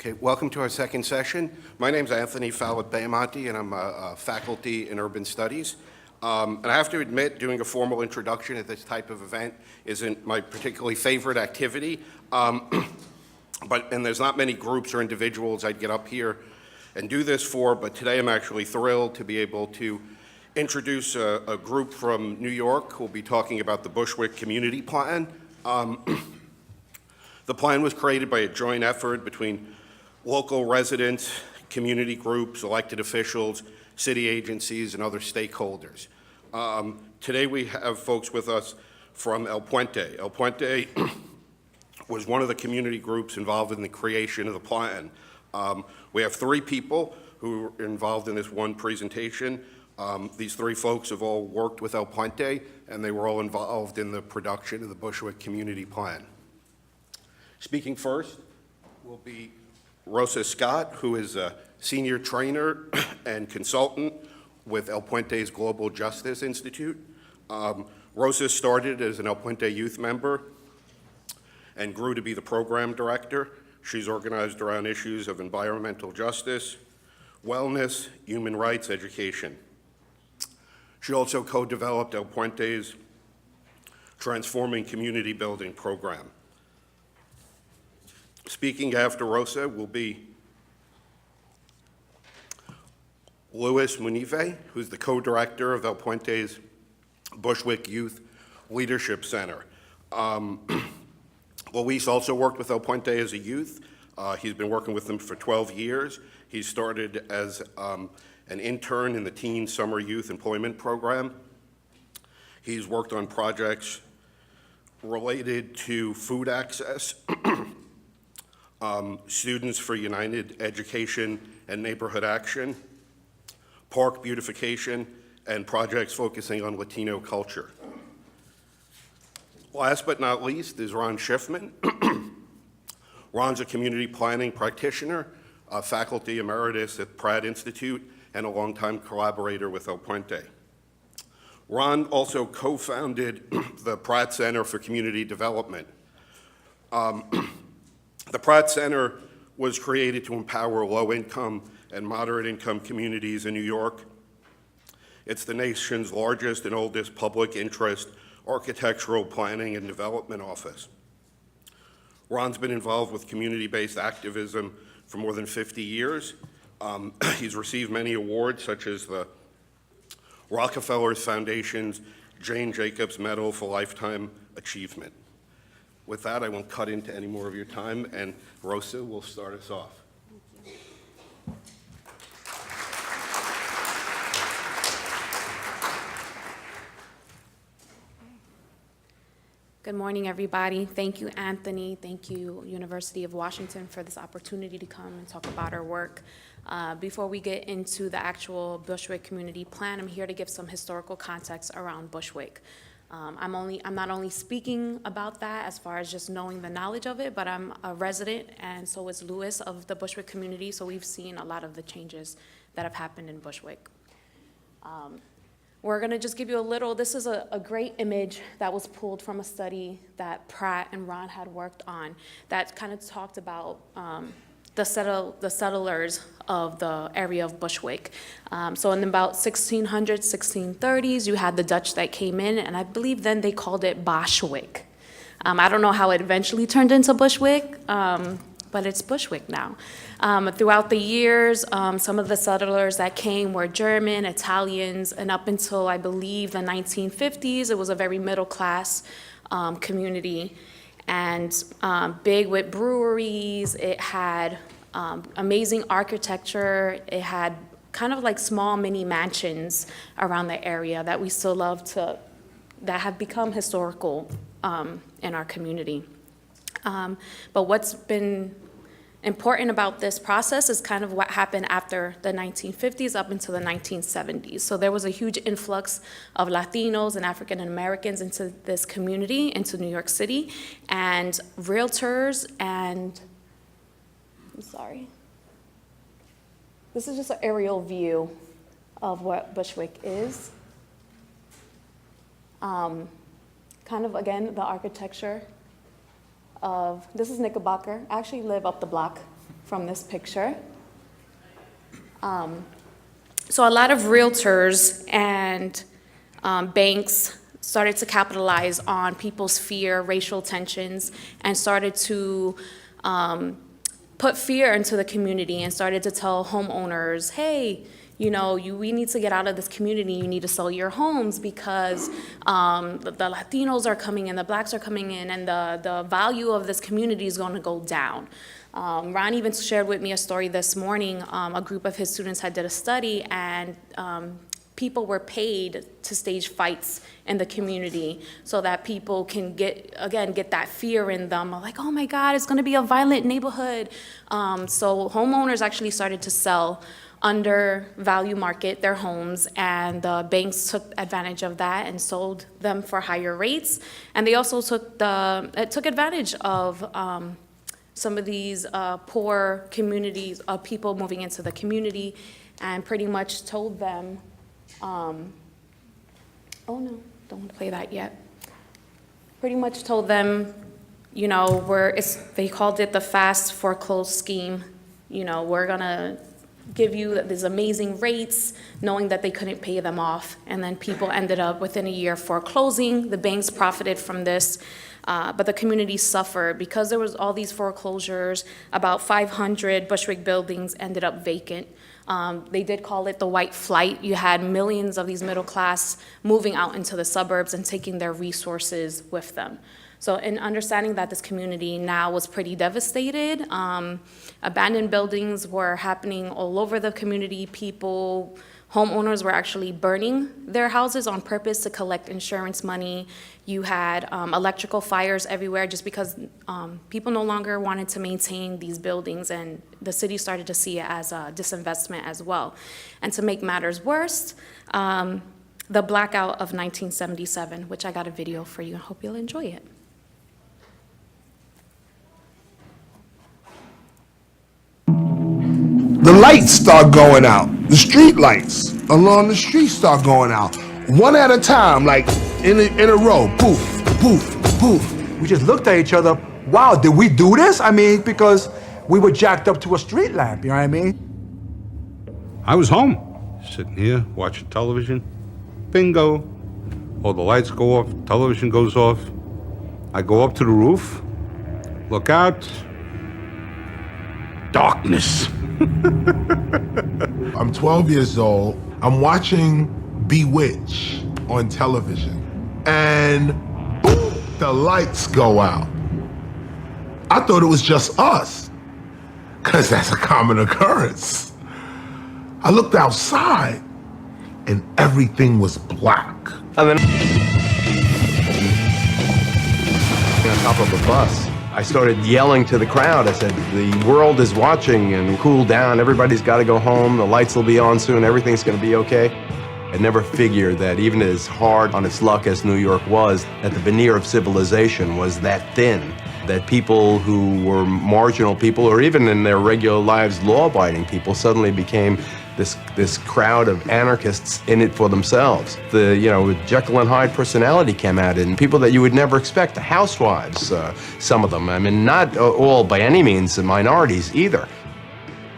Okay, welcome to our second session. My name's Anthony Fallot-Bayamonte, and I'm a faculty in urban studies. And I have to admit, doing a formal introduction at this type of event isn't my particularly favorite activity. And there's not many groups or individuals I'd get up here and do this for, but today I'm actually thrilled to be able to introduce a group from New York who will be talking about the Bushwick Community Plan. The plan was created by a joint effort between local residents, community groups, elected officials, city agencies, and other stakeholders. Today we have folks with us from El Puente. El Puente was one of the community groups involved in the creation of the plan. We have three people who are involved in this one presentation. These three folks have all worked with El Puente, and they were all involved in the production of the Bushwick Community Plan. Speaking first will be Rosa Scott, who is a senior trainer and consultant with El Puente's Global Justice Institute. Rosa started as an El Puente youth member and grew to be the program director. She's organized around issues of environmental justice, wellness, human rights, education. She also co-developed El Puente's Transforming Community Building program. Speaking after Rosa will be Luis Munive, who's the co-director of El Puente's Bushwick Youth Leadership Center. Luis also worked with El Puente as a youth. He's been working with them for 12 years. He started as an intern in the Teen Summer Youth Employment Program. He's worked on projects related to food access, Students for United Education and Neighborhood Action, park beautification, and projects focusing on Latino culture. Last but not least is Ron Schiffman. Ron's a community planning practitioner, a faculty emeritus at Pratt Institute, and a longtime collaborator with El Puente. Ron also co-founded the Pratt Center for Community Development. The Pratt Center was created to empower low-income and moderate-income communities in New York. It's the nation's largest and oldest public interest architectural planning and development office. Ron's been involved with community-based activism for more than 50 years. He's received many awards, such as the Rockefeller Foundation's Jane Jacobs Medal for Lifetime Achievement. With that, I won't cut into any more of your time, and Rosa will start us off. Good morning, everybody. Thank you, Anthony. Thank you, University of Washington, for this opportunity to come and talk about our work. Before we get into the actual Bushwick Community Plan, I'm here to give some historical context around Bushwick. I'm not only speaking about that as far as just knowing the knowledge of it, but I'm a resident, and so is Louis, of the Bushwick community, so we've seen a lot of the changes that have happened in Bushwick. We're gonna just give you a little, this is a great image that was pulled from a study that Pratt and Ron had worked on that kind of talked about the settlers of the area of Bushwick. So in about 1600s, 1630s, you had the Dutch that came in, and I believe then they called it Boshwick. I don't know how it eventually turned into Bushwick, but it's Bushwick now. Throughout the years, some of the settlers that came were German, Italians, and up until, I believe, the 1950s, it was a very middle-class community, and big with breweries. It had amazing architecture. It had kind of like small mini mansions around the area that we still love that have become historical in our community. But what's been important about this process is kind of what happened after the 1950s up until the 1970s. So there was a huge influx of Latinos and African Americans into this community, into New York City, and realtors and, I'm sorry. This is just an aerial view of what Bushwick is. Kind of, again, the architecture of, this is Knickerbocker. I actually live up the block from this picture. So a lot of realtors and banks started to capitalize on people's fear, racial tensions, and started to put fear into the community and started to tell homeowners, hey, you know, we need to get out of this community. You need to sell your homes because the Latinos are coming in, the blacks are coming in, and the value of this community is going to go down. Ron even shared with me a story this morning. A group of his students had did a study, and people were paid to stage fights in the community so that people can get that fear in them, like, oh my God, it's gonna be a violent neighborhood. So homeowners actually started to sell under value market their homes, and the banks took advantage of that and sold them for higher rates. And they also took advantage of some of these poor communities of people moving into the community, and pretty much told them, oh no, don't want to play that yet. Pretty much told them, you know, they called it the fast foreclose scheme. You know, we're gonna give you these amazing rates, knowing that they couldn't pay them off. And then people ended up within a year foreclosing. The banks profited from this, but the community suffered because there was all these foreclosures. About 500 Bushwick buildings ended up vacant. They did call it the white flight. You had millions of these middle class moving out into the suburbs and taking their resources with them. So in understanding that this community now was pretty devastated, abandoned buildings were happening all over the community. Homeowners were actually burning their houses on purpose to collect insurance money. You had electrical fires everywhere just because people no longer wanted to maintain these buildings, and the city started to see it as a disinvestment as well. And to make matters worse, the blackout of 1977, which I got a video for you. I hope you'll enjoy it. The lights start going out. The street lights along the street start going out. One at a time, like in a row. Poof, poof, poof. We just looked at each other. Wow, did we do this? I mean, because we were jacked up to a street lamp, you know what I mean? I was home, sitting here, watching television. Bingo. All the lights go off, television goes off. I go up to the roof, look out. Darkness. I'm 12 years old. I'm watching Bewitched on television. And boom, the lights go out. I thought it was just us, because that's a common occurrence. I looked outside, and everything was black. And then on top of a bus, I started yelling to the crowd. I said, the world is watching, and cool down. Everybody's got to go home. The lights will be on soon. Everything's going to be okay. I never figured that even as hard on its luck as New York was, that the veneer of civilization was that thin, that people who were marginal people, or even in their regular lives law-abiding people, suddenly became this crowd of anarchists in it for themselves. The, Jekyll and Hyde personality came out, and people that you would never expect, the housewives, some of them. I mean, not all by any means the minorities either.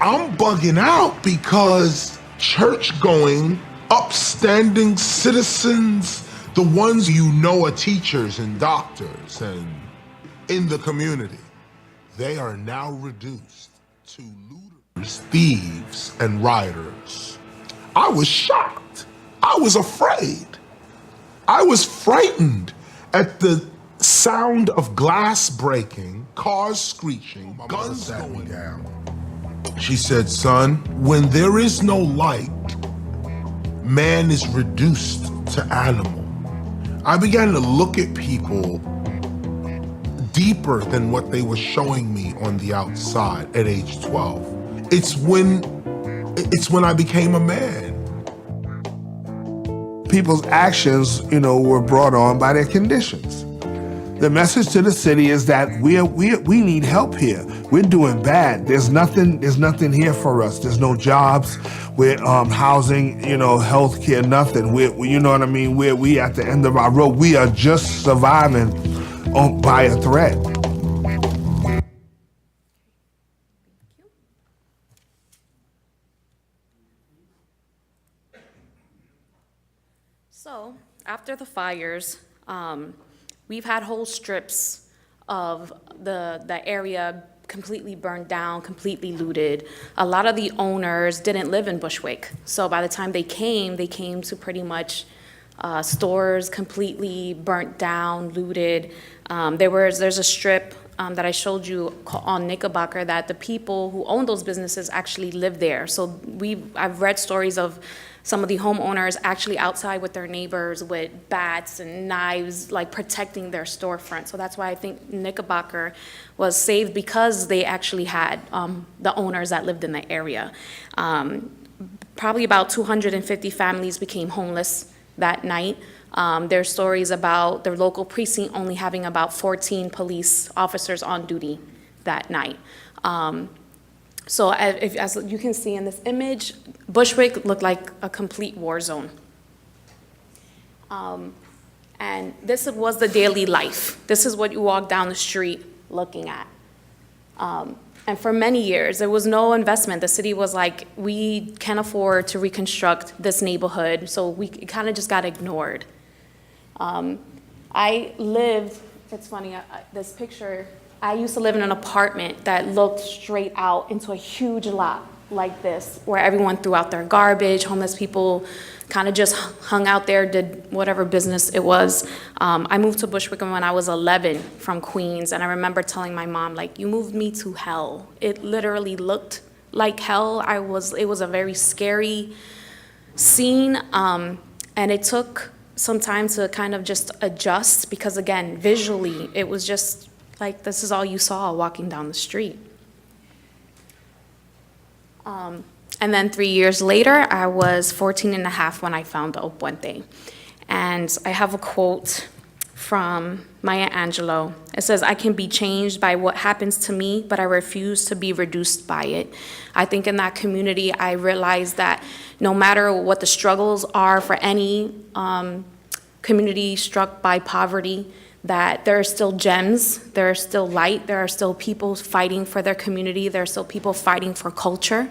I'm bugging out because church-going, upstanding citizens, the ones you know are teachers and doctors and in the community, they are now reduced to looters, thieves, and rioters. I was shocked. I was afraid. I was frightened at the sound of glass breaking, cars screeching, guns going down. She said, son, when there is no light, man is reduced to animal. I began to look at people deeper than what they were showing me on the outside at age 12. It's when I became a man. People's actions, were brought on by their conditions. The message to the city is that we need help here. We're doing bad. There's nothing here for us. There's no jobs. We're housing, health care, nothing. You know what I mean? We at the end of our road. We are just surviving by a thread. So, after the fires, we've had whole strips of the area completely burned down, completely looted. A lot of the owners didn't live in Bushwick, so by the time they came to pretty much stores completely burnt down, looted. There's a strip that I showed you on Knickerbocker that the people who own those businesses actually live there. So I've read stories of some of the homeowners actually outside with their neighbors with bats and knives, like protecting their storefront. So that's why I think Knickerbocker was saved, because they actually had the owners that lived in the area. Probably about 250 families became homeless that night. There's stories about their local precinct only having about 14 police officers on duty that night. So as you can see in this image, Bushwick looked like a complete war zone. And this was the daily life. This is what you walk down the street looking at. And for many years, there was no investment. The city was like, we can't afford to reconstruct this neighborhood, so it kind of just got ignored. I lived, it's funny, this picture, I used to live in an apartment that looked straight out into a huge lot like this, where everyone threw out their garbage, homeless people kind of just hung out there, did whatever business it was. I moved to Bushwick when I was 11 from Queens, and I remember telling my mom, like, you moved me to hell. It literally looked like hell. It was a very scary scene, and it took some time to kind of just adjust, because again, visually, it was just like, this is all you saw walking down the street. And then 3 years later, I was 14 and a half when I found O Puente. And I have a quote from Maya Angelou. It says, "I can be changed by what happens to me, but I refuse to be reduced by it." I think in that community, I realized that no matter what the struggles are for any community struck by poverty, that there are still gems, there are still light, there are still people fighting for their community, there are still people fighting for culture.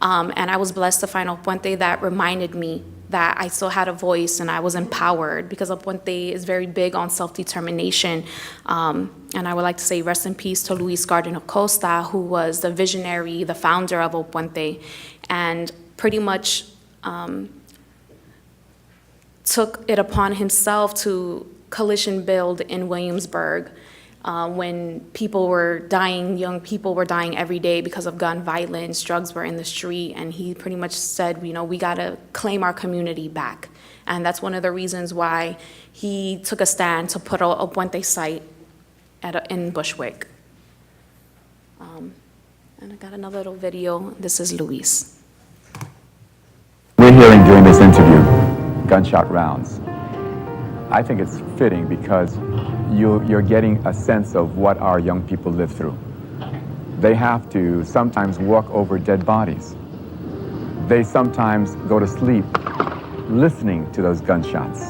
And I was blessed to find O Puente that reminded me that I still had a voice and I was empowered, because O Puente is very big on self-determination. And I would like to say rest in peace to Luis Gardner Costa, who was the visionary, the founder of O Puente, and pretty much took it upon himself to coalition build in Williamsburg when people were dying, young people were dying every day because of gun violence, drugs were in the street, and he pretty much said, you know, we gotta claim our community back. And that's one of the reasons why he took a stand to put a Puente site in Bushwick. And I got another little video. This is Luis. We're hearing during this interview gunshot rounds. I think it's fitting because you're getting a sense of what our young people live through. They have to sometimes walk over dead bodies. They sometimes go to sleep listening to those gunshots.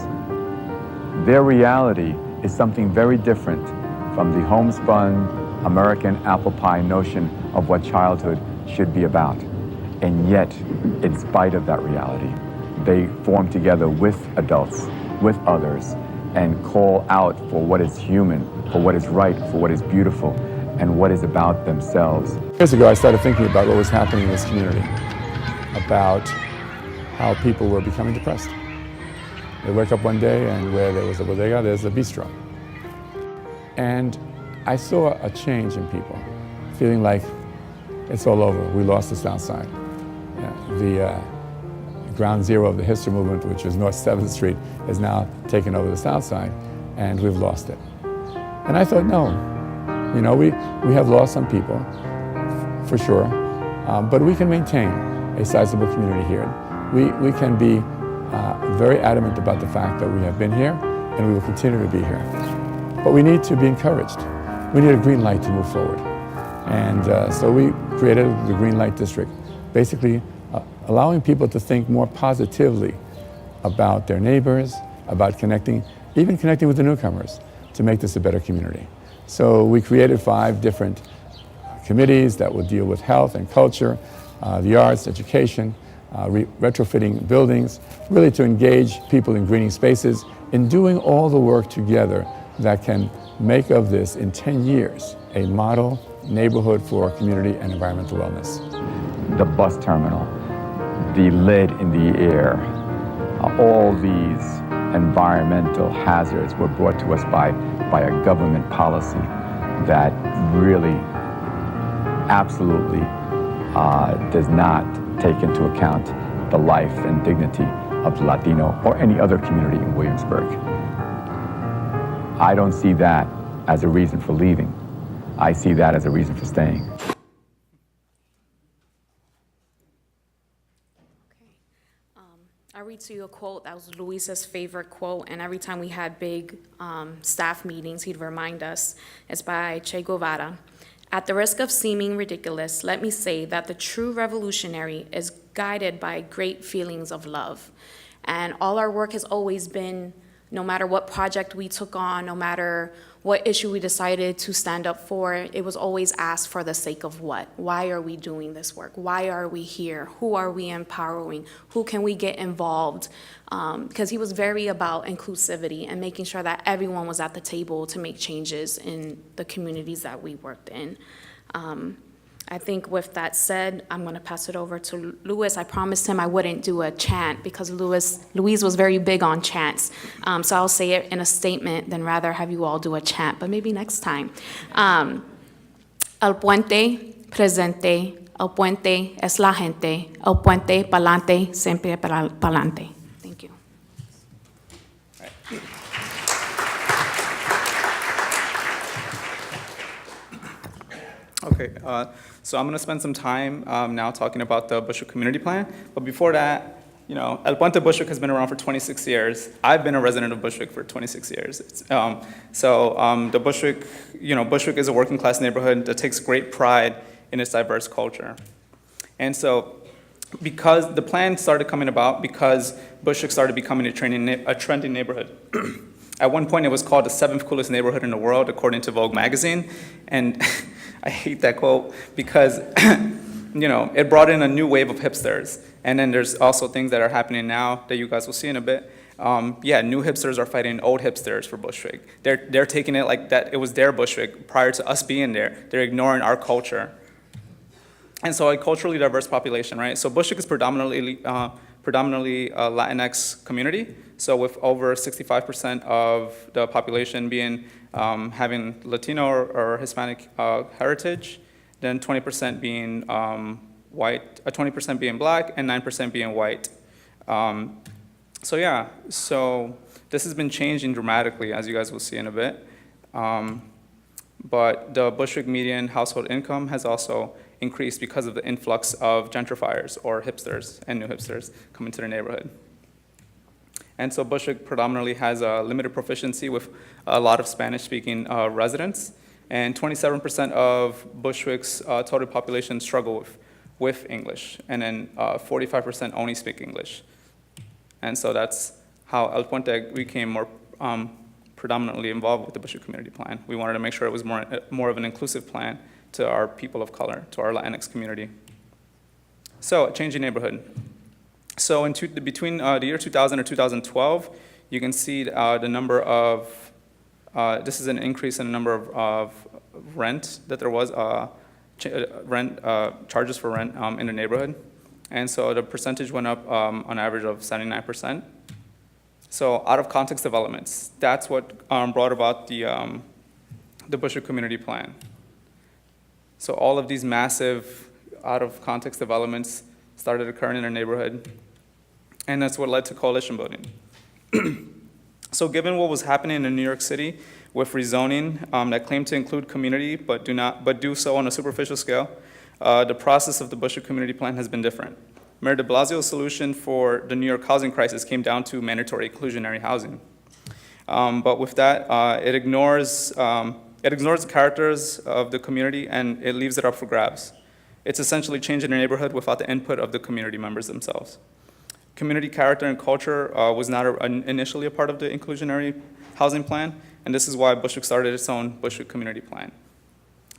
Their reality is something very different from the homespun American apple pie notion of what childhood should be about. And yet, in spite of that reality, they form together with adults, with others, and call out for what is human, for what is right, for what is beautiful, and what is about themselves. Years ago, I started thinking about what was happening in this community, about how people were becoming depressed. They wake up one day and where there was a bodega, there's a bistro. And I saw a change in people, feeling like it's all over, we lost the South Side. The ground zero of the history movement, which was North 7th Street, has now taken over the South Side, and we've lost it. And I thought, no, you know, we have lost some people, for sure, but we can maintain a sizable community here. We can be very adamant about the fact that we have been here, and we will continue to be here. But we need to be encouraged. We need a green light to move forward. And so we created the Greenlight District, basically allowing people to think more positively about their neighbors, about connecting, even connecting with the newcomers, to make this a better community. So we created 5 different committees that will deal with health and culture, the arts, education, retrofitting buildings, really to engage people in greening spaces, in doing all the work together that can make of this, in 10 years, a model neighborhood for community and environmental wellness. The bus terminal, the lead in the air, all these environmental hazards were brought to us by a government policy that really absolutely does not take into account the life and dignity of the Latino or any other community in Williamsburg. I don't see that as a reason for leaving. I see that as a reason for staying. I'll read to you a quote that was Luis's favorite quote, and every time we had big staff meetings, he'd remind us. It's by Che Guevara. At the risk of seeming ridiculous, let me say that the true revolutionary is guided by great feelings of love. And all our work has always been, no matter what project we took on, no matter what issue we decided to stand up for, it was always asked for the sake of what? Why are we doing this work? Why are we here? Who are we empowering? Who can we get involved? Because he was very about inclusivity and making sure that everyone was at the table to make changes in the communities that we worked in. I think with that said, I'm going to pass it over to Luis. I promised him I wouldn't do a chant because Luis was very big on chants. So I'll say it in a statement than rather have you all do a chant, but maybe next time. El puente presente, el puente es la gente, el puente pa'lante, siempre pa'lante. Thank you. Okay, so I'm going to spend some time now talking about the Bushwick Community Plan. But before that, you know, El Puente Bushwick has been around for 26 years. I've been a resident of Bushwick for 26 years. The Bushwick, you know, Bushwick is a working class neighborhood that takes great pride in its diverse culture. And so, because the plan started coming about because Bushwick started becoming a trendy neighborhood. At one point, it was called the 7th coolest neighborhood in the world, according to Vogue magazine. And I hate that quote because, you know, it brought in a new wave of hipsters. And then there's also things that are happening now that you guys will see in a bit. New hipsters are fighting old hipsters for Bushwick. They're taking it like that it was their Bushwick prior to us being there. They're ignoring our culture. And so a culturally diverse population, right? So Bushwick is predominantly a Latinx community. So with over 65% of the population being having Latino or Hispanic heritage, then 20% being white, 20% being black, and 9% being white. So this has been changing dramatically, as you guys will see in a bit. But the Bushwick median household income has also increased because of the influx of gentrifiers or hipsters and new hipsters coming to the neighborhood. And so Bushwick predominantly has a limited proficiency with a lot of Spanish-speaking residents, and 27% of Bushwick's total population struggle with English, and then 45% only speak English. And so that's how El Puente became more predominantly involved with the Bushwick Community Plan. We wanted to make sure it was more of an inclusive plan to our people of color, to our Latinx community. So, changing neighborhood. So between the year 2000 or 2012, you can see the number of, this is an increase in the number of rent that there was, charges for rent in the neighborhood. And so the percentage went up on average of 79%. So out of context developments, that's what brought about the Bushwick Community Plan. So all of these massive out of context developments started occurring in our neighborhood, and that's what led to coalition building. So given what was happening in New York City with rezoning that claimed to include community but do so on a superficial scale, the process of the Bushwick Community Plan has been different. Mayor de Blasio's solution for the New York housing crisis came down to mandatory inclusionary housing. But with that, it ignores the characters of the community and it leaves it up for grabs. It's essentially changing the neighborhood without the input of the community members themselves. Community character and culture was not initially a part of the inclusionary housing plan, and this is why Bushwick started its own Bushwick Community Plan.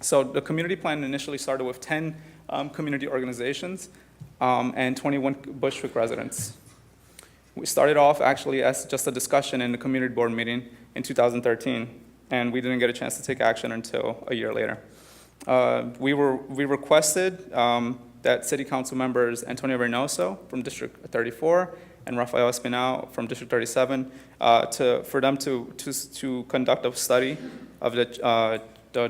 So the community plan initially started with 10 community organizations and 21 Bushwick residents. We started off actually as just a discussion in the community board meeting in 2013, and we didn't get a chance to take action until a year later. We requested that City Council members Antonio Reynoso from District 34 and Rafael Espinal from District 37 for them to conduct a study of the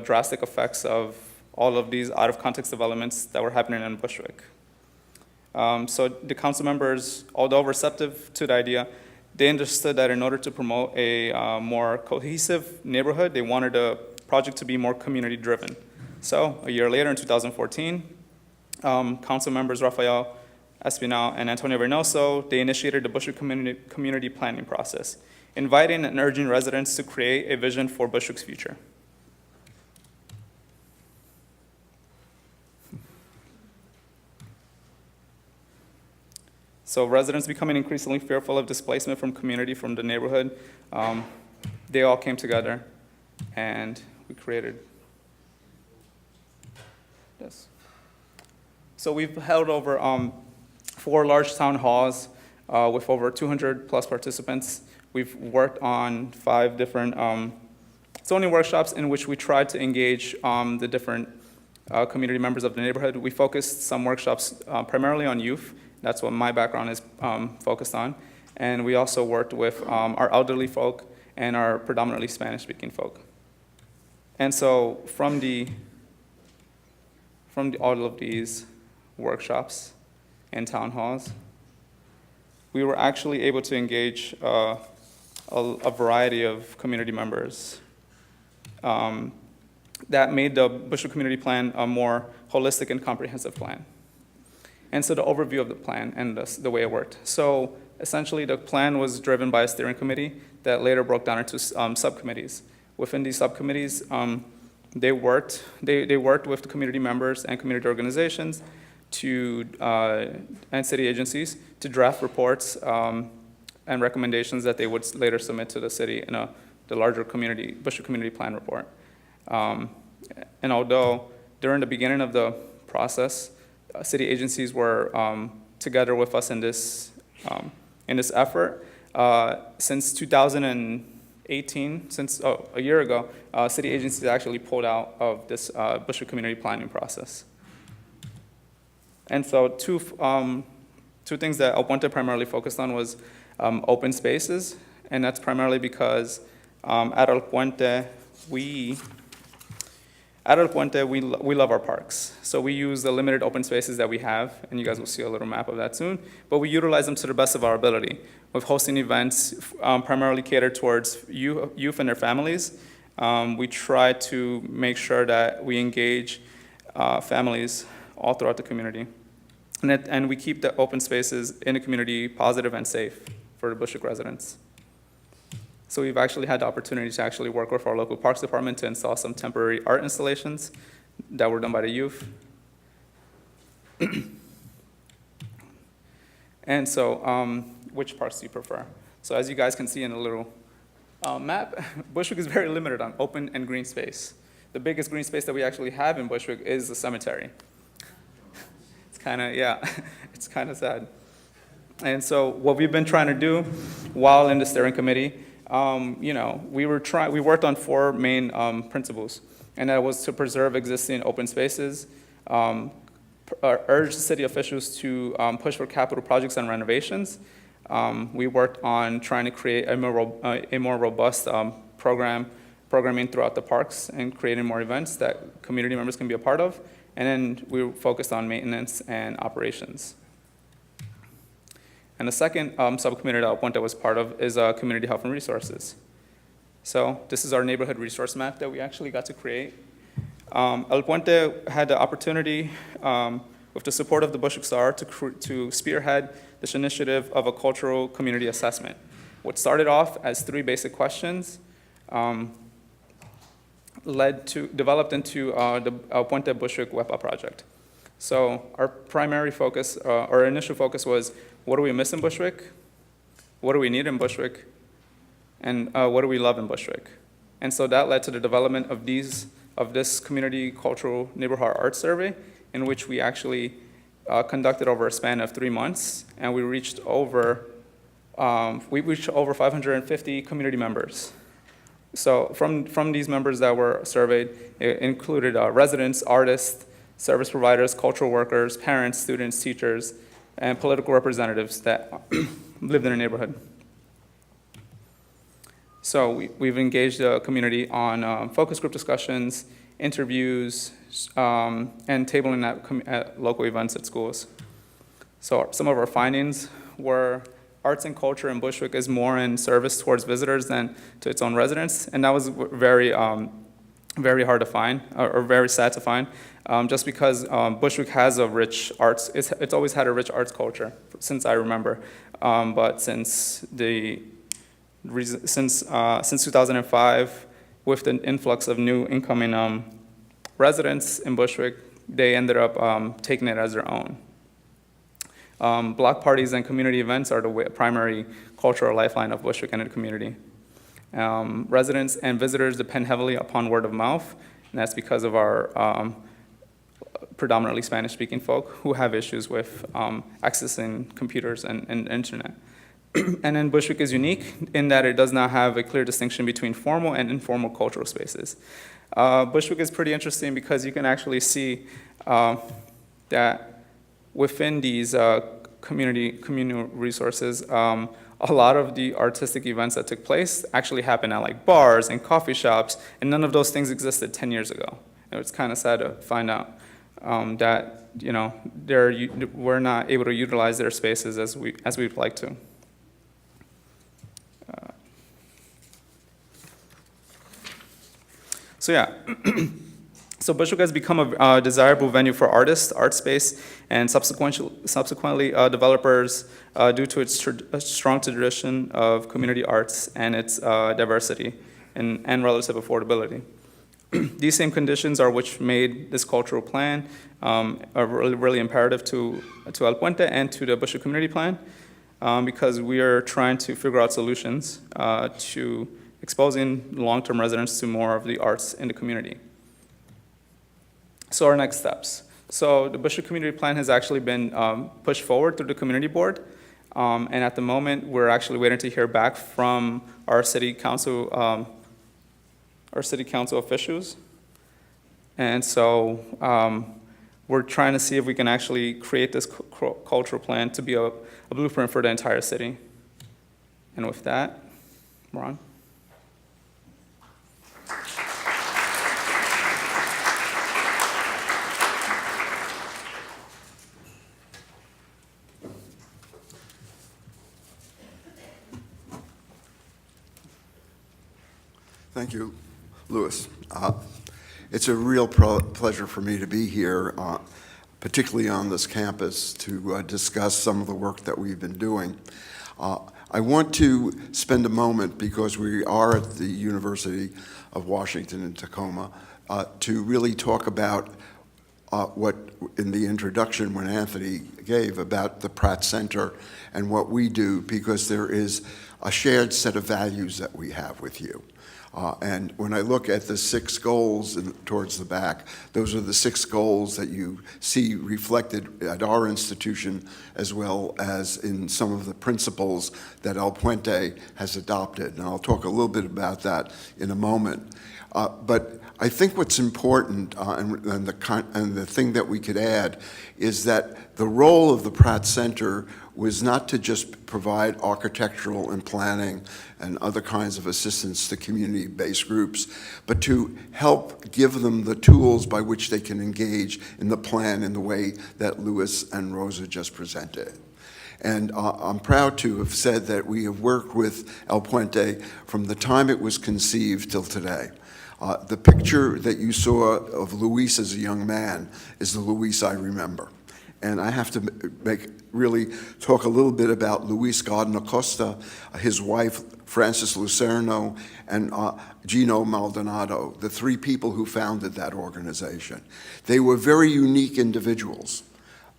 drastic effects of all of these out-of-context developments that were happening in Bushwick. So the council members, although receptive to the idea, they understood that in order to promote a more cohesive neighborhood, they wanted the project to be more community-driven. So a year later, in 2014, council members Rafael Espinal and Antonio Reynoso, they initiated the Bushwick community planning process, inviting and urging residents to create a vision for Bushwick's future. So residents becoming increasingly fearful of displacement from community, from the neighborhood, they all came together and we created this. So we've held over 4 large town halls with over 200 plus participants. We've worked on 5 different zoning workshops in which we tried to engage the different community members of the neighborhood. We focused some workshops primarily on youth. That's what my background is focused on. And we also worked with our elderly folk and our predominantly Spanish-speaking folk. And so from all of these workshops and town halls, we were actually able to engage a variety of community members that made the Bushwick Community Plan a more holistic and comprehensive plan. And so the overview of the plan and the way it worked. So essentially the plan was driven by a steering committee that later broke down into subcommittees. Within these subcommittees, they worked with the community members and community organizations and city agencies to draft reports and recommendations that they would later submit to the city in the larger Bushwick Community Plan report. And although during the beginning of the process, city agencies were together with us in this effort. Since 2018, a year ago, city agencies actually pulled out of this Bushwick community planning process. And so two things that El Puente primarily focused on was open spaces, and that's primarily because at El Puente, we love our parks. So we use the limited open spaces that we have, and you guys will see a little map of that soon, but we utilize them to the best of our ability with hosting events primarily catered towards youth and their families. We try to make sure that we engage families all throughout the community. And we keep the open spaces in the community positive and safe for the Bushwick residents. So we've actually had the opportunity to actually work with our local parks department to install some temporary art installations that were done by the youth. And so, which parks do you prefer? So as you guys can see in the little map, Bushwick is very limited on open and green space. The biggest green space that we actually have in Bushwick is the cemetery. It's kind of, yeah, it's kind of sad. And so what we've been trying to do while in the steering committee, we worked on 4 main principles, and that was to preserve existing open spaces, urge city officials to push for capital projects and renovations. We worked on trying to create a more robust programming throughout the parks and creating more events that community members can be a part of. And then we focused on maintenance and operations. And the second subcommittee that El Puente was part of is community health and resources. So this is our neighborhood resource map that we actually got to create. El Puente had the opportunity, with the support of the Bushwick Star, to spearhead this initiative of a cultural community assessment. What started off as 3 basic questions developed into the El Puente Bushwick WEPA project. So our primary focus, our initial focus was, what do we miss in Bushwick? What do we need in Bushwick? And what do we love in Bushwick? And so that led to the development of this community cultural neighborhood art survey, in which we actually conducted over a span of 3 months, and we reached over 550 community members. So from these members that were surveyed, it included residents, artists, service providers, cultural workers, parents, students, teachers, and political representatives that lived in the neighborhood. So we've engaged the community on focus group discussions, interviews, and tabling at local events at schools. So some of our findings were arts and culture in Bushwick is more in service towards visitors than to its own residents, and that was very hard to find, or very sad to find, just because Bushwick has a rich arts, it's always had a rich arts culture since I remember, but since 2005, with the influx of new incoming residents in Bushwick, they ended up taking it as their own. Block parties and community events are the primary cultural lifeline of Bushwick and the community. Residents and visitors depend heavily upon word of mouth, and that's because of our predominantly Spanish-speaking folk who have issues with accessing computers and internet. And then Bushwick is unique in that it does not have a clear distinction between formal and informal cultural spaces. Bushwick is pretty interesting because you can actually see that within these communal resources, a lot of the artistic events that took place actually happened at like bars and coffee shops, and none of those things existed 10 years ago. And it's kind of sad to find out that we're not able to utilize their spaces as we'd like to. So yeah. So Bushwick has become a desirable venue for artists, art space, and subsequently developers due to its strong tradition of community arts and its diversity and relative affordability. These same conditions are which made this cultural plan really imperative to El Puente and to the Bushwick Community Plan, because we are trying to figure out solutions to exposing long-term residents to more of the arts in the community. So our next steps. So the Bushwick Community Plan has actually been pushed forward through the community board. And at the moment, we're actually waiting to hear back from our city council officials. And so we're trying to see if we can actually create this cultural plan to be a blueprint for the entire city. And with that, Ron. Thank you, Louis. It's a real pleasure for me to be here, particularly on this campus, to discuss some of the work that we've been doing. I want to spend a moment, because we are at the University of Washington in Tacoma, to really talk about what in the introduction when Anthony gave about the Pratt Center and what we do, because there is a shared set of values that we have with you. And when I look at the 6 goals towards the back, those are the 6 goals that you see reflected at our institution, as well as in some of the principles that El Puente has adopted. And I'll talk a little bit about that in a moment. But I think what's important, and the thing that we could add, is that the role of the Pratt Center was not to just provide architectural and planning and other kinds of assistance to community-based groups, but to help give them the tools by which they can engage in the plan in the way that Louis and Rosa just presented. And I'm proud to have said that we have worked with El Puente from the time it was conceived till today. The picture that you saw of Luis as a young man is the Luis I remember. And I have to really talk a little bit about Luis Gardner Costa, his wife, Francis Lucerno, and Gino Maldonado, the 3 people who founded that organization. They were very unique individuals.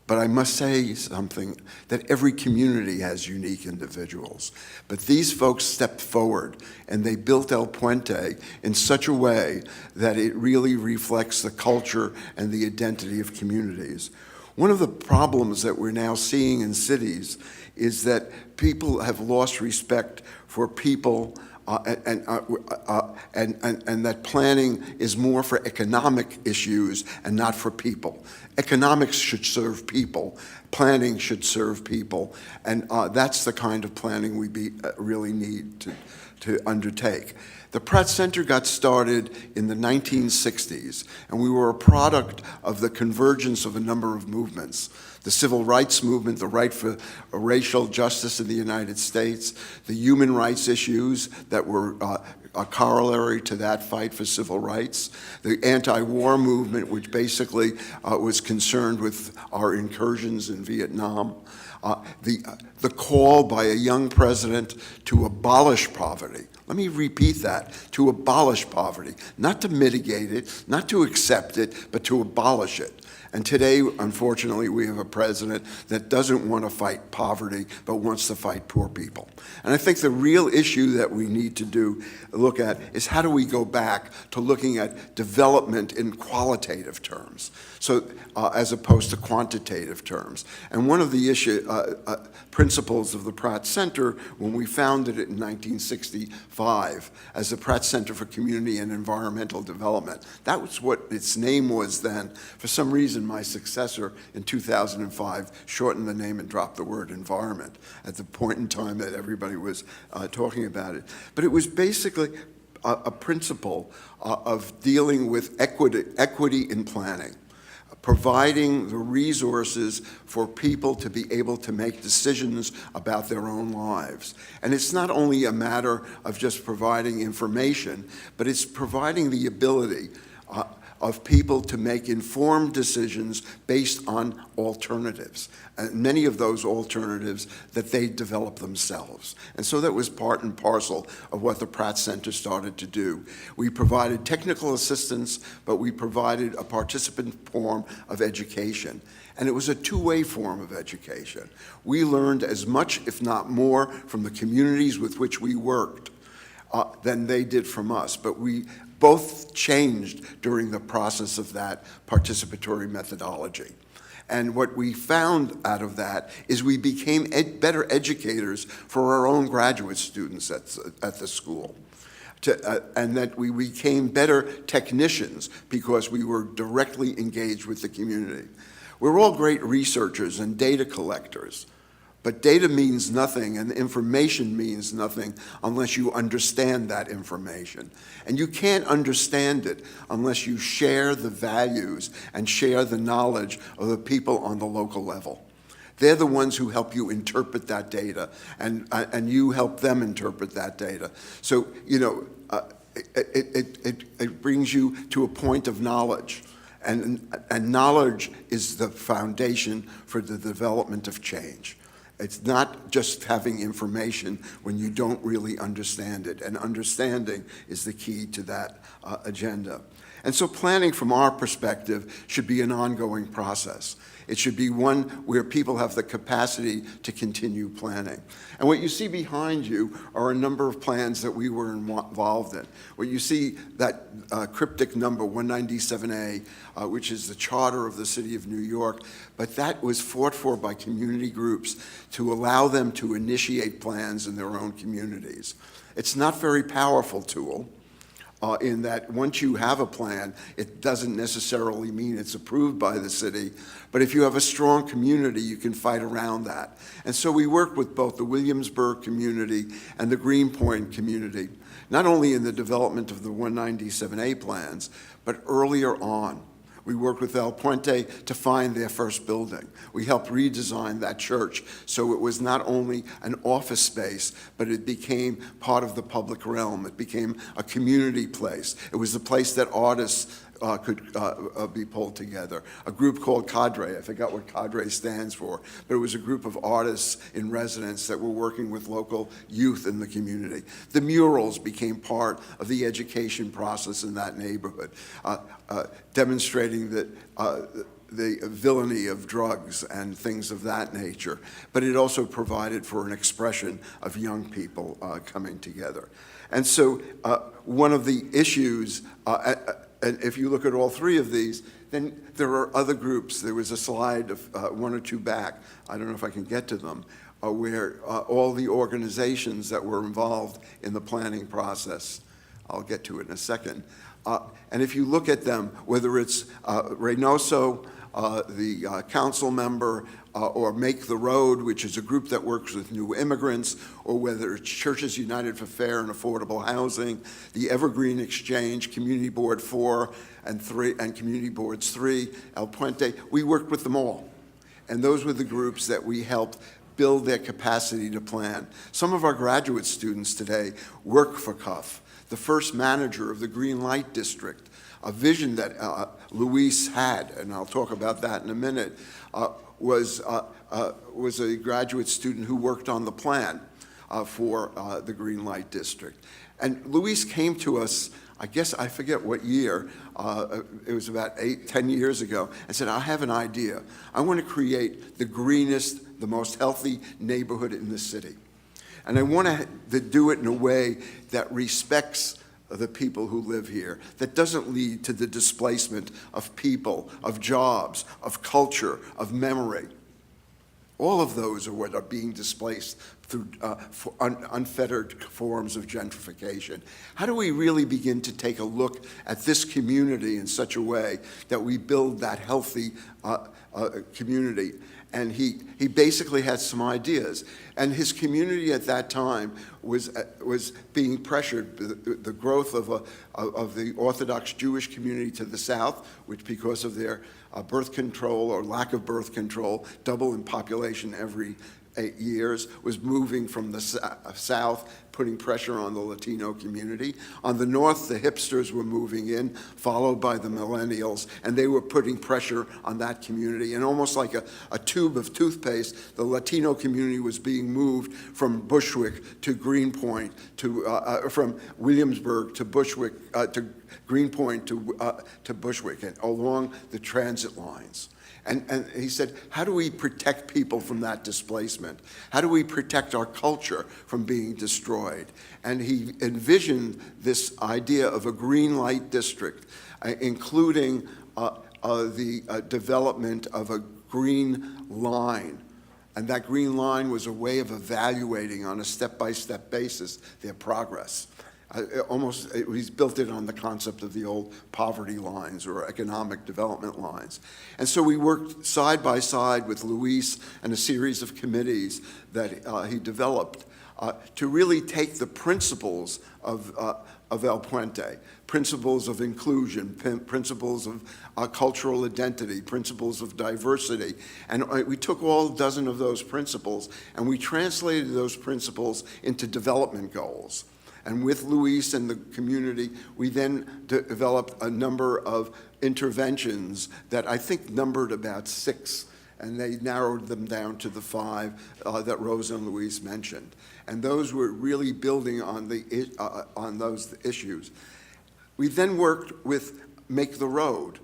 But I must say something, that every community has unique individuals. But these folks stepped forward, and they built El Puente in such a way that it really reflects the culture and the identity of communities. One of the problems that we're now seeing in cities is that people have lost respect for people, and that planning is more for economic issues and not for people. Economics should serve people. Planning should serve people, and that's the kind of planning we really need to undertake. The Pratt Center got started in the 1960s, and we were a product of the convergence of a number of movements. The civil rights movement, the right for racial justice in the United States, the human rights issues that were a corollary to that fight for civil rights, the anti-war movement, which basically was concerned with our incursions in Vietnam, the call by a young president to abolish poverty. Let me repeat that, to abolish poverty, not to mitigate it, not to accept it, but to abolish it. And today, unfortunately, we have a president that doesn't want to fight poverty, but wants to fight poor people. And I think the real issue that we need to look at is how do we go back to looking at development in qualitative terms, so as opposed to quantitative terms. And one of the principles of the Pratt Center, when we founded it in 1965 as the Pratt Center for Community and Environmental Development, that was what its name was then. For some reason, my successor in 2005 shortened the name and dropped the word environment at the point in time that everybody was talking about it. But it was basically a principle of dealing with equity in planning, providing the resources for people to be able to make decisions about their own lives. And it's not only a matter of just providing information, but it's providing the ability of people to make informed decisions based on alternatives, and many of those alternatives that they develop themselves. And so that was part and parcel of what the Pratt Center started to do. We provided technical assistance, but we provided a participant form of education. And it was a two-way form of education. We learned as much, if not more, from the communities with which we worked than they did from us. But we both changed during the process of that participatory methodology. And what we found out of that is we became better educators for our own graduate students at the school. And that we became better technicians because we were directly engaged with the community. We're all great researchers and data collectors, but data means nothing and information means nothing unless you understand that information. And you can't understand it unless you share the values and share the knowledge of the people on the local level. They're the ones who help you interpret that data, and you help them interpret that data. So, you know, it brings you to a point of knowledge. And knowledge is the foundation for the development of change. It's not just having information when you don't really understand it, and understanding is the key to that agenda. And so planning from our perspective should be an ongoing process. It should be one where people have the capacity to continue planning. And what you see behind you are a number of plans that we were involved in. What you see, that cryptic number 197A, which is the charter of the city of New York, but that was fought for by community groups to allow them to initiate plans in their own communities. It's not a very powerful tool. In that once you have a plan, it doesn't necessarily mean it's approved by the city, but if you have a strong community, you can fight around that. And so we work with both the Williamsburg community and the Greenpoint community, not only in the development of the 197A plans, but earlier on. We worked with El Puente to find their first building. We helped redesign that church so it was not only an office space, but it became part of the public realm. It became a community place. It was a place that artists could be pulled together. A group called Cadre, I forgot what Cadre stands for, but it was a group of artists in residence that were working with local youth in the community. The murals became part of the education process in that neighborhood, demonstrating that the villainy of drugs and things of that nature, but it also provided for an expression of young people coming together. And so one of the issues, and if you look at all three of these, Then there are other groups. There was a slide of one or two back, I don't know if I can get to them, where all the organizations that were involved in the planning process, I'll get to it in a second. And if you look at them, whether it's Reynoso, the council member, or Make the Road, which is a group that works with new immigrants, or whether it's Churches United for Fair and Affordable Housing, the Evergreen Exchange, Community Board 4 and 3, and Community Boards 3, El Puente, we worked with them all. And those were the groups that we helped build their capacity to plan. Some of our graduate students today work for CUF, the first manager of the Greenlight District, a vision that Luis had, and I'll talk about that in a minute, was a graduate student who worked on the plan for the Greenlight District. And Luis came to us, I guess, I forget what year, it was about 10 years ago, and said, I have an idea. I want to create the greenest, the most healthy neighborhood in the city. And I want to do it in a way that respects the people who live here, that doesn't lead to the displacement of people, of jobs, of culture, of memory. All of those are what are being displaced through unfettered forms of gentrification. How do we really begin to take a look at this community in such a way that we build that healthy community? And he basically had some ideas. And his community at that time was being pressured. The growth of the Orthodox Jewish community to the south, which because of their birth control or lack of birth control, double in population every 8 years, was moving from the south, putting pressure on the Latino community. On the north, the hipsters were moving in, followed by the millennials, and they were putting pressure on that community. And almost like a tube of toothpaste, the Latino community was being moved from Bushwick to Greenpoint, from Williamsburg to Bushwick, to Greenpoint to Bushwick, and along the transit lines. And he said, how do we protect people from that displacement? How do we protect our culture from being destroyed? And he envisioned this idea of a Greenlight District, including the development of a green line. And that green line was a way of evaluating on a step-by-step basis their progress. He's built it on the concept of the old poverty lines or economic development lines. And so we worked side by side with Luis and a series of committees that he developed to really take the principles of El Puente, principles of inclusion, principles of cultural identity, principles of diversity. And we took all dozen of those principles and we translated those principles into development goals. And with Luis and the community, we then developed a number of interventions that I think numbered about 6, and they narrowed them down to the 5 that Rosa and Luis mentioned. And those were really building on those issues. We then worked with Make the Road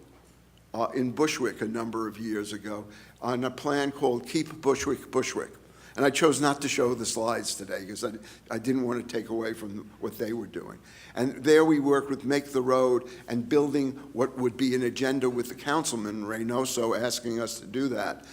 in Bushwick a number of years ago on a plan called Keep Bushwick Bushwick. And I chose not to show the slides today because I didn't want to take away from what they were doing. And there we worked with Make the Road and building what would be an agenda with the councilman, Reynoso, asking us to do that,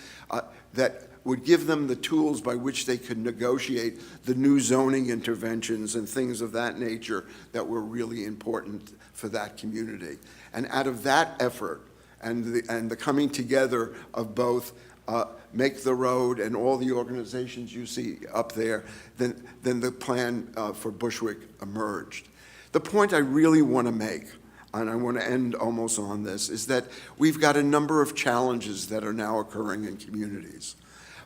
that would give them the tools by which they could negotiate the new zoning interventions and things of that nature that were really important for that community. And out of that effort and the coming together of both Make the Road and all the organizations you see up there, then the plan for Bushwick emerged. The point I really want to make, and I want to end almost on this, is that we've got a number of challenges that are now occurring in communities.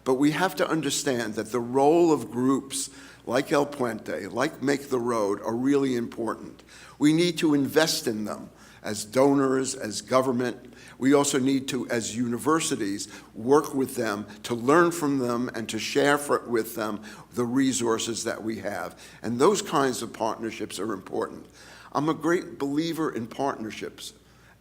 But we have to understand that the role of groups like El Puente, like Make the Road, are really important. We need to invest in them as donors, as government. We also need to, as universities, work with them to learn from them and to share with them the resources that we have. And those kinds of partnerships are important. I'm a great believer in partnerships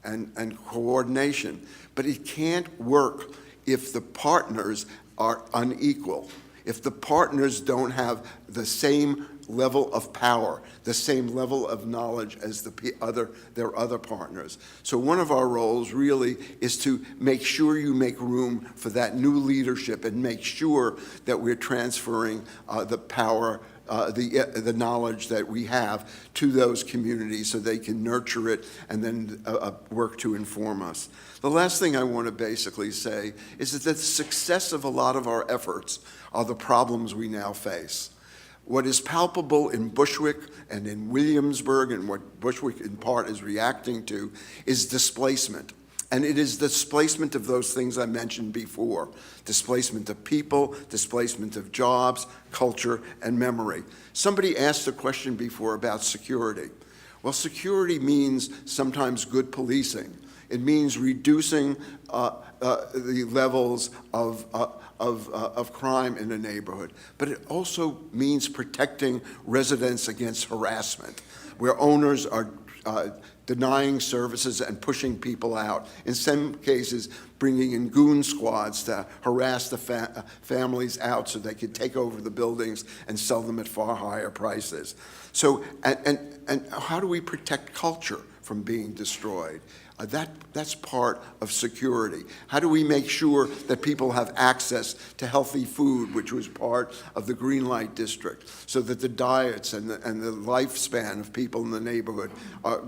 and coordination, but it can't work if the partners are unequal. If the partners don't have the same level of power, the same level of knowledge as their other partners. So one of our roles really is to make sure you make room for that new leadership and make sure that we're transferring the power, the knowledge that we have to those communities so they can nurture it and then work to inform us. The last thing I want to basically say is that the success of a lot of our efforts are the problems we now face. What is palpable in Bushwick and in Williamsburg, and what Bushwick in part is reacting to, is displacement. And it is displacement of those things I mentioned before. Displacement of people, displacement of jobs, culture, and memory. Somebody asked a question before about security. Well, security means sometimes good policing. It means reducing the levels of crime in a neighborhood. But it also means protecting residents against harassment, where owners are denying services and pushing people out. In some cases, bringing in goon squads to harass the families out so they could take over the buildings and sell them at far higher prices. So, and how do we protect culture from being destroyed? That's part of security. How do we make sure that people have access to healthy food, which was part of the Greenlight District, so that the diets and the lifespan of people in the neighborhood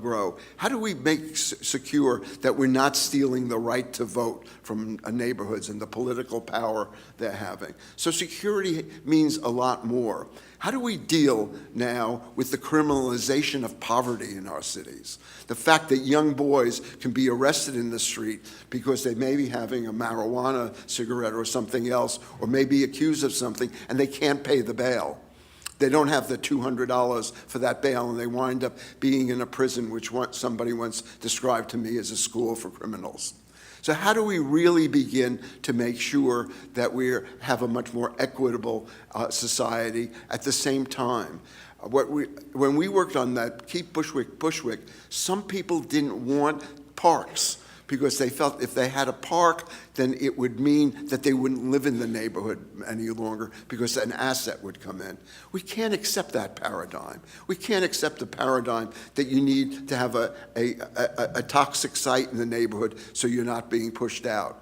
grow? How do we make secure that we're not stealing the right to vote from neighborhoods and the political power they're having? So security means a lot more. How do we deal now with the criminalization of poverty in our cities? The fact that young boys can be arrested in the street because they may be having a marijuana cigarette or something else, or may be accused of something, and they can't pay the bail. They don't have the $200 for that bail, and they wind up being in a prison, which somebody once described to me as a school for criminals. So how do we really begin to make sure that we have a much more equitable society at the same time? When we worked on that Keep Bushwick, some people didn't want parks because they felt if they had a park, then it would mean that they wouldn't live in the neighborhood any longer because an asset would come in. We can't accept that paradigm. We can't accept the paradigm that you need to have a toxic site in the neighborhood so you're not being pushed out.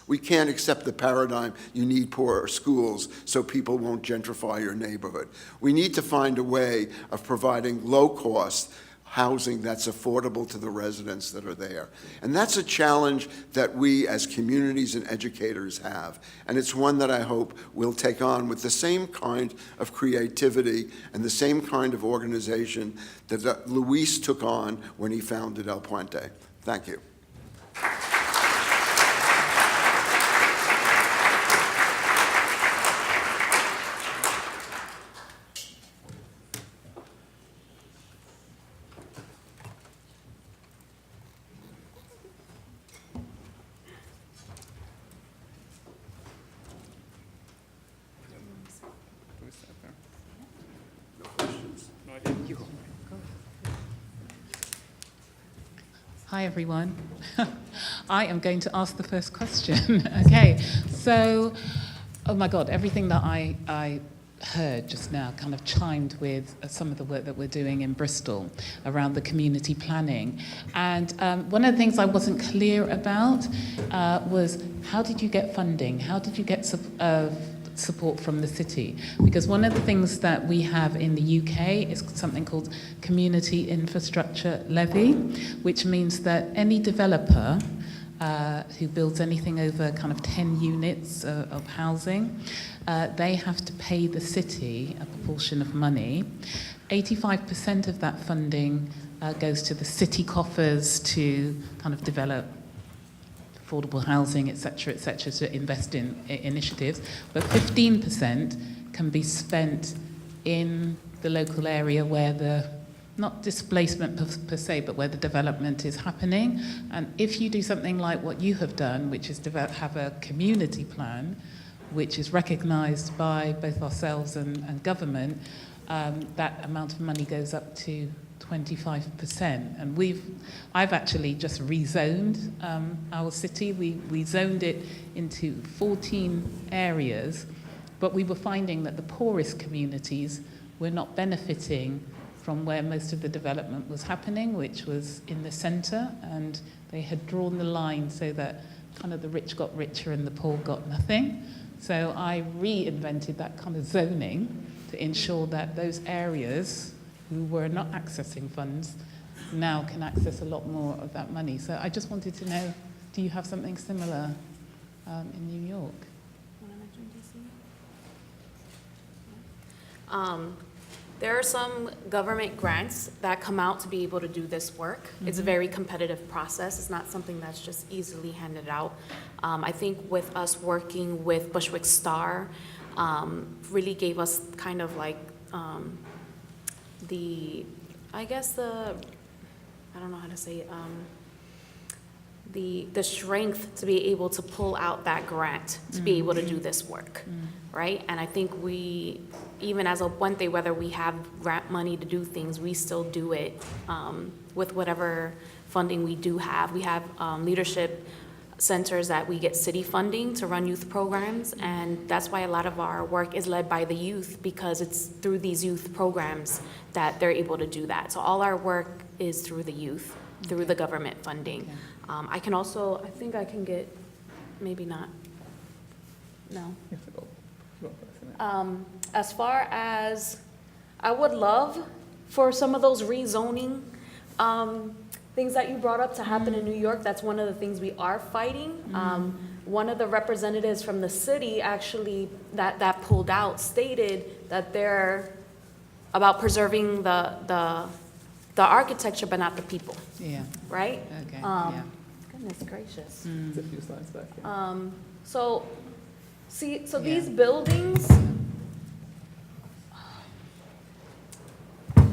We can't accept the paradigm you need poor schools so people won't gentrify your neighborhood. We need to find a way of providing low-cost housing that's affordable to the residents that are there. And that's a challenge that we as communities and educators have. And it's one that I hope we'll take on with the same kind of creativity and the same kind of organization that Luis took on when he founded El Puente. Thank you. Hi, everyone. I am going to ask the first question. Okay, so, oh my God, everything that I heard just now kind of chimed with some of the work that we're doing in Bristol around the community planning. And one of the things I wasn't clear about was how did you get funding? How did you get support from the city? Because one of the things that we have in the UK is something called Community Infrastructure Levy, which means that any developer who builds anything over kind of 10 units of housing, they have to pay the city a proportion of money. 85% of that funding goes to the city coffers to kind of develop affordable housing, et cetera, to invest in initiatives. But 15% can be spent in the local area where the, not displacement per se, but where the development is happening. And if you do something like what you have done, which is have a community plan, which is recognized by both ourselves and government, that amount of money goes up to 25%. And I've actually just rezoned our city. We zoned it into 14 areas, but we were finding that the poorest communities we're not benefiting from where most of the development was happening, which was in the centre, and they had drawn the line so that kind of the rich got richer and the poor got nothing. So I reinvented that kind of zoning to ensure that those areas who were not accessing funds now can access a lot more of that money. So I just wanted to know, do you have something similar in New York? There are some government grants that come out to be able to do this work. It's a very competitive process. It's not something that's just easily handed out. I think with us working with Bushwick Star, really gave us kind of like I don't know how to say it, the strength to be able to pull out that grant, to be able to do this work, right? And I think we, even as a Puente, whether we have grant money to do things, we still do it with whatever funding we do have. We have leadership centers that we get city funding to run youth programs, and that's why a lot of our work is led by the youth, because it's through these youth programs that they're able to do that. So all our work is through the youth, through the government funding. Okay. I can also, I think I can get, maybe not, no. As far as, I would love for some of those rezoning things that you brought up to happen in New York. That's one of the things we are fighting. One of the representatives from the city actually that pulled out stated that they're about preserving the architecture but not the people, Yeah. right? Okay. Yeah. Goodness gracious. It's a few slides back here. So, see, so Yeah. these buildings,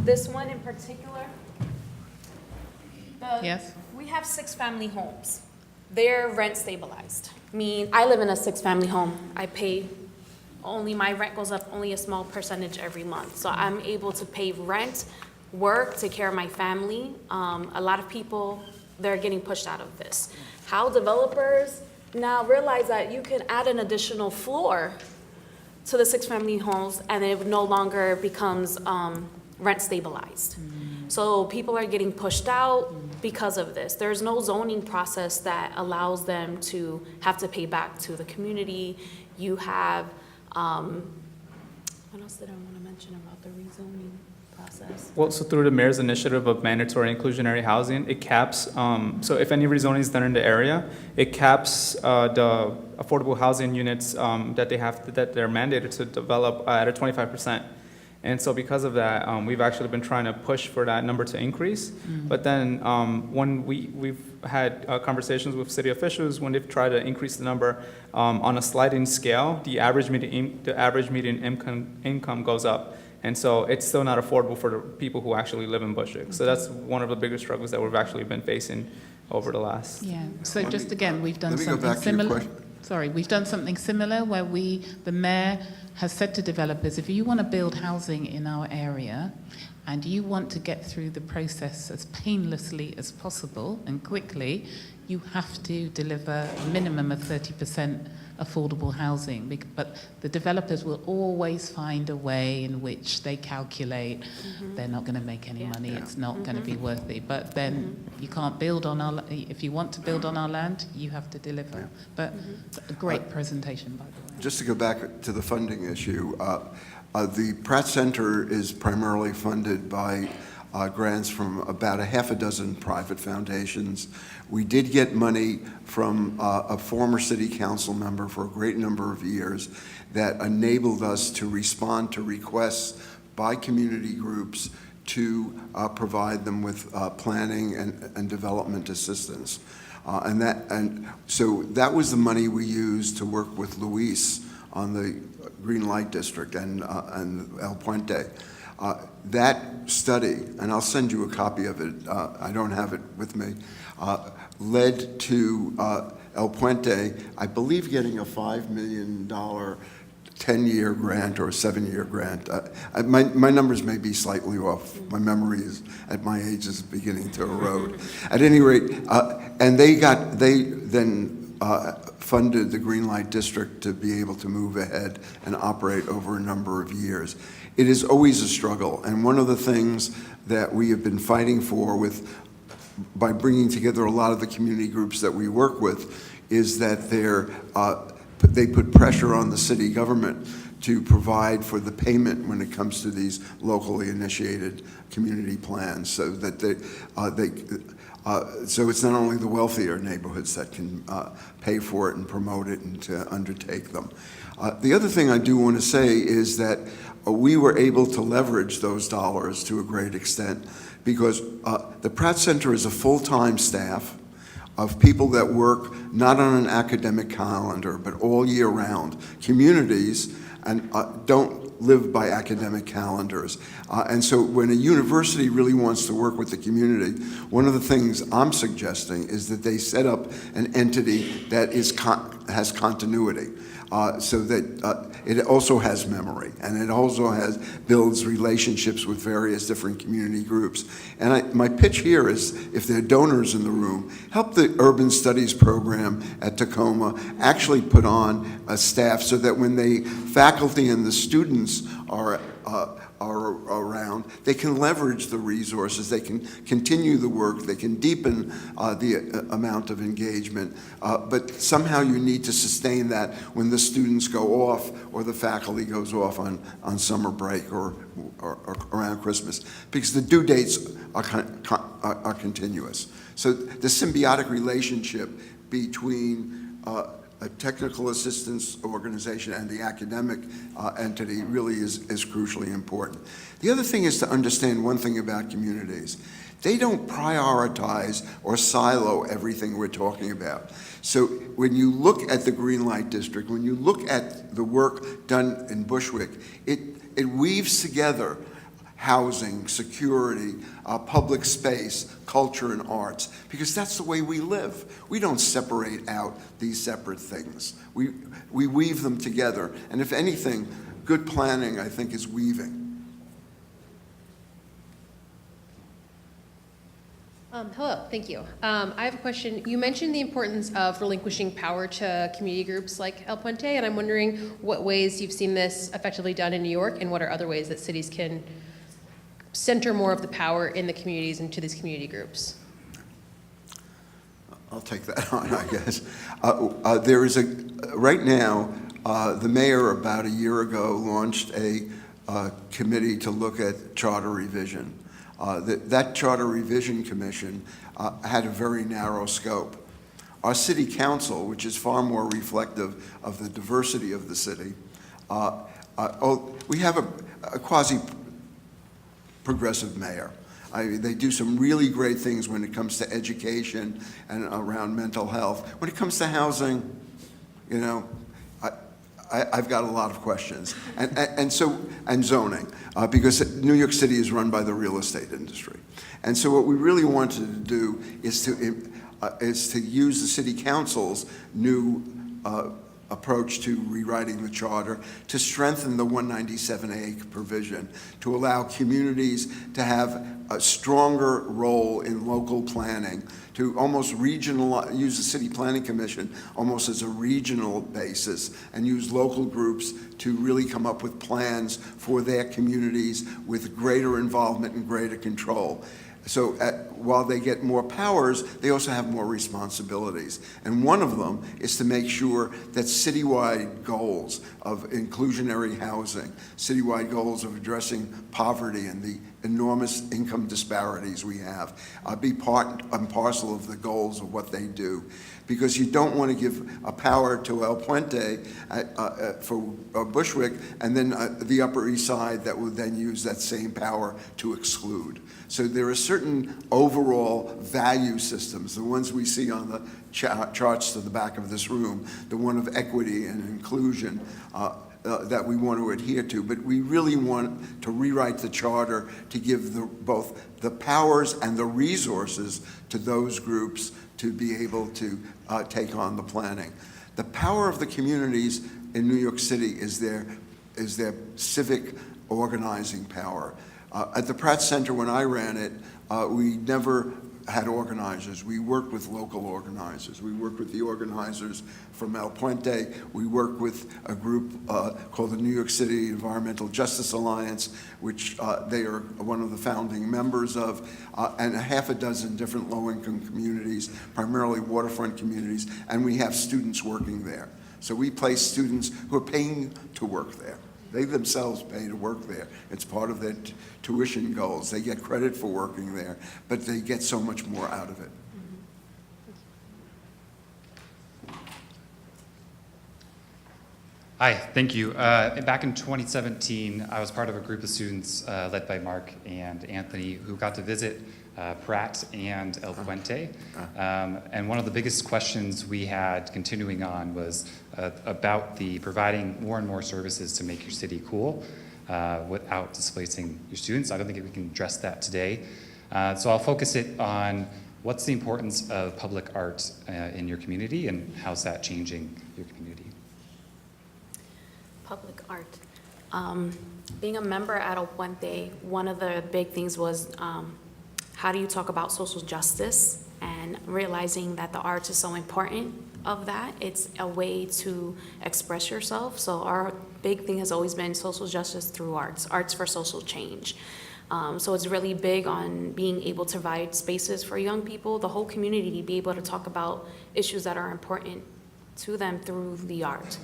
this one in particular, Yes. we have 6 family homes. They're rent stabilized. I mean, I live in a 6-family home. I pay only, my rent goes up only a small percentage every month. So I'm able to pay rent, work, take care of my family. A lot of people, they're getting pushed out of this. How developers now realize that you can add an additional floor to the 6-family homes and it no longer becomes rent stabilized. So people are getting pushed out because of this. There's no zoning process that allows them to have to pay back to the community. You have, what else did I want to mention about the rezoning process? Well, so through the mayor's initiative of mandatory inclusionary housing, it caps, so if any rezoning is done in the area, it caps the affordable housing units that they're mandated to develop at a 25%. And so because of that, we've actually been trying to push for that number to increase. But then when we've had conversations with city officials, when they've tried to increase the number on a sliding scale, the average median income goes up. And so it's still not affordable for the people who actually live in Bushwick. So that's one of the biggest struggles that we've actually been facing over the last. Yeah. So just again, we've done let me go something back to your similar. question. Sorry, we've done something similar where the mayor has said to developers, if you want to build housing in our area and you want to get through the process as painlessly as possible and quickly, you have to deliver a minimum of 30% affordable housing. But the developers will always find a way in which they calculate they're not going to make any money, it's not going to be worthy. But then you can't build on our, if you want to build on our land, you have to deliver. But a great presentation, by the way. Just to go back to the funding issue, the Pratt Center is primarily funded by grants from about a half a dozen private foundations. We did get money from a former city council member for a great number of years that enabled us to respond to requests by community groups to provide them with planning and development assistance. And so that was the money we used to work with Luis on the Greenlight District and El Puente. That study, and I'll send you a copy of it, I don't have it with me, led to El Puente, I believe, getting a $5 million 10-year grant or a 7-year grant. My numbers may be slightly off. My memory is, at my age, is beginning to erode. At any rate, and they then funded the Greenlight District to be able to move ahead and operate over a number of years. It is always a struggle, and one of the things that we have been fighting for by bringing together a lot of the community groups that we work with is that they put pressure on the city government to provide for the payment when it comes to these locally initiated community plans, so that so it's not only the wealthier neighborhoods that can pay for it and promote it and to undertake them. The other thing I do want to say is that we were able to leverage those dollars to a great extent because the Pratt Center is a full-time staff of people that work not on an academic calendar, but all year round. Communities and don't live by academic calendars. And so when a university really wants to work with the community, one of the things I'm suggesting is that they set up an entity that has continuity. So that it also has memory, and it also builds relationships with various different community groups. And my pitch here is, if there are donors in the room, help the Urban Studies program at Tacoma actually put on a staff so that when the faculty and the students are around, they can leverage the resources, they can continue the work, they can deepen the amount of engagement, but somehow you need to sustain that when the students go off or the faculty goes off on summer break or around Christmas, because the due dates are continuous. So the symbiotic relationship between a technical assistance organization and the academic entity really is crucially important. The other thing is to understand one thing about communities. They don't prioritize or silo everything we're talking about. So when you look at the Greenlight District, when you look at the work done in Bushwick, it weaves together housing, security, public space, culture, and arts, because that's the way we live. We don't separate out these separate things. We weave them together, and if anything, good planning, I think, is weaving. Hello, thank you. I have a question. You mentioned the importance of relinquishing power to community groups like El Puente, and I'm wondering what ways you've seen this effectively done in New York, and what are other ways that cities can center more of the power in the communities and to these community groups? I'll take that on, I guess. There is right now, the mayor about a year ago launched a committee to look at charter revision. That charter revision commission had a very narrow scope. Our city council, which is far more reflective of the diversity of the city, we have a quasi-progressive mayor. They do some really great things when it comes to education and around mental health. When it comes to housing, you know, I've got a lot of questions. And zoning, because New York City is run by the real estate industry. And so what we really wanted to do is to use the city council's new approach to rewriting the charter to strengthen the 197A provision, to allow communities to have a stronger role in local planning, to almost use the City Planning Commission almost as a regional basis, and use local groups to really come up with plans for their communities with greater involvement and greater control. So while they get more powers, they also have more responsibilities. And one of them is to make sure that citywide goals of inclusionary housing, citywide goals of addressing poverty and the enormous income disparities we have, be part and parcel of the goals of what they do. Because you don't want to give a power to El Puente for Bushwick, and then the Upper East Side that would then use that same power to exclude. So there are certain overall value systems, the ones we see on the charts to the back of this room, the one of equity and inclusion, that we want to adhere to, but we really want to rewrite the charter to give both the powers and the resources to those groups to be able to take on the planning. The power of the communities in New York City is their civic organizing power. At the Pratt Center, when I ran it, we never had organizers. We worked with local organizers. We worked with the organizers from El Puente. We worked with a group called the New York City Environmental Justice Alliance, which they are one of the founding members of, and a half a dozen different low-income communities, primarily waterfront communities, and we have students working there. So we place students who are paying to work there. They themselves pay to work there. It's part of their tuition goals. They get credit for working there, but they get so much more out of it. Hi, thank you. Back in 2017, I was part of a group of students led by Mark and Anthony who got to visit Pratt and El Puente. And one of the biggest questions we had continuing on was about the providing more and more services to make your city cool without displacing your students. I don't think we can address that today. So I'll focus it on what's the importance of public art in your community and how's that changing your community? Public art. Being a member at El Puente, one of the big things was how do you talk about social justice, and realizing that the arts is so important of that. It's a way to express yourself. So our big thing has always been social justice through arts, arts for social change. So it's really big on being able to provide spaces for young people, the whole community, to be able to talk about issues that are important to them through the art.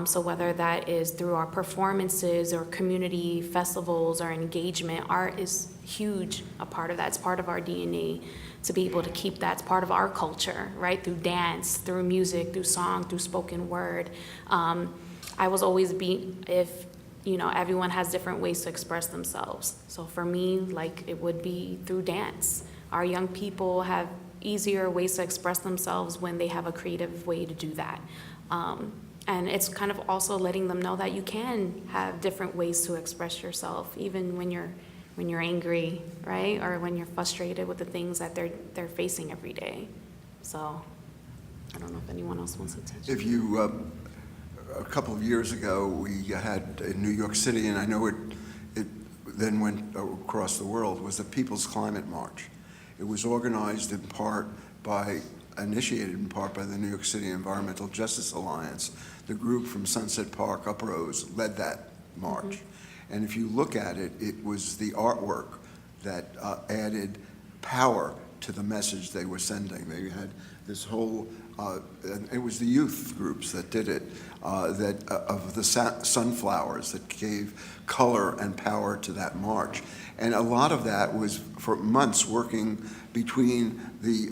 So whether that is through our performances or community festivals or engagement, art is huge, a part of that. It's part of our DNA to be able to keep that. It's part of our culture, right? Through dance, through music, through song, through spoken word. I was always if, you know, everyone has different ways to express themselves. So for me, like, it would be through dance. Our young people have easier ways to express themselves when they have a creative way to do that. And it's kind of also letting them know that you can have different ways to express yourself, even when you're angry, right? Or when you're frustrated with the things that they're facing every day. So I don't know if anyone else wants to touch. If you, a couple of years ago, we had in New York City, and I know it then went across the world, was the People's Climate March. It was organized in part initiated in part by the New York City Environmental Justice Alliance. The group from Sunset Park, Uprose, led that march. Mm-hmm. And if you look at it, it was the artwork that added power to the message they were sending. They had this whole, and it was the youth groups that did it, of the sunflowers that gave color and power to that march. And a lot of that was for months working between the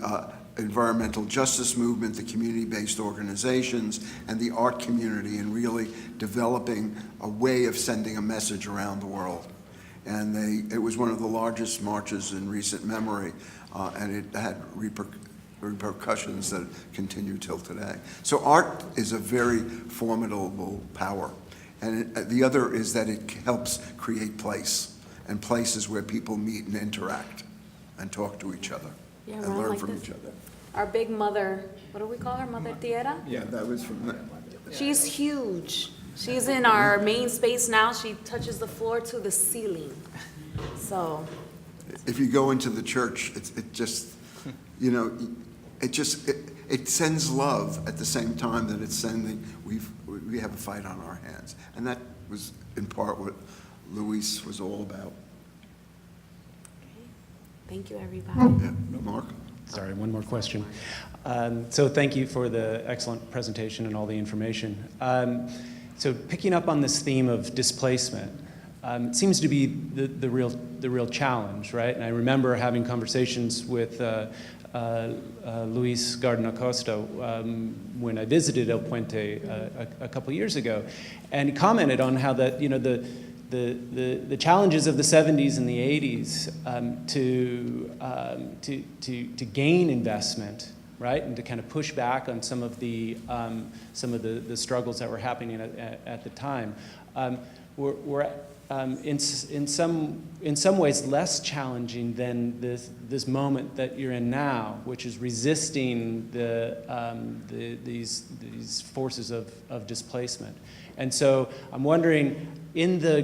environmental justice movement, the community-based organizations, and the art community, and really developing a way of sending a message around the world. And it was one of the largest marches in recent memory, and it had repercussions that continue till today. So art is a very formidable power. And the other is that it helps create place, and places where people meet and interact and talk to each other, Yeah, and learn like from this. each other. Our big mother, what do we call her? Mother Tierra? Yeah, that was from the, She's huge. She's in our main space now. She touches the floor to the ceiling. So. if you go into the church, it just, you know, it sends love at the same time that it's sending, we have a fight on our hands. And that was in part what Luis was all about. Thank you, everybody. Yeah, Mark? Sorry, one more question. So thank you for the excellent presentation and all the information. So picking up on this theme of displacement, it seems to be the real challenge, right? And I remember having conversations with Luis Garden-Acosta when I visited El Puente a couple years ago, and he commented on how that, you know, the challenges of the 70s and the 80s to gain investment, right, and to kind of push back on some of the struggles that were happening at the time, were in some ways less challenging than this moment that you're in now, which is resisting these forces of displacement. And so I'm wondering, in the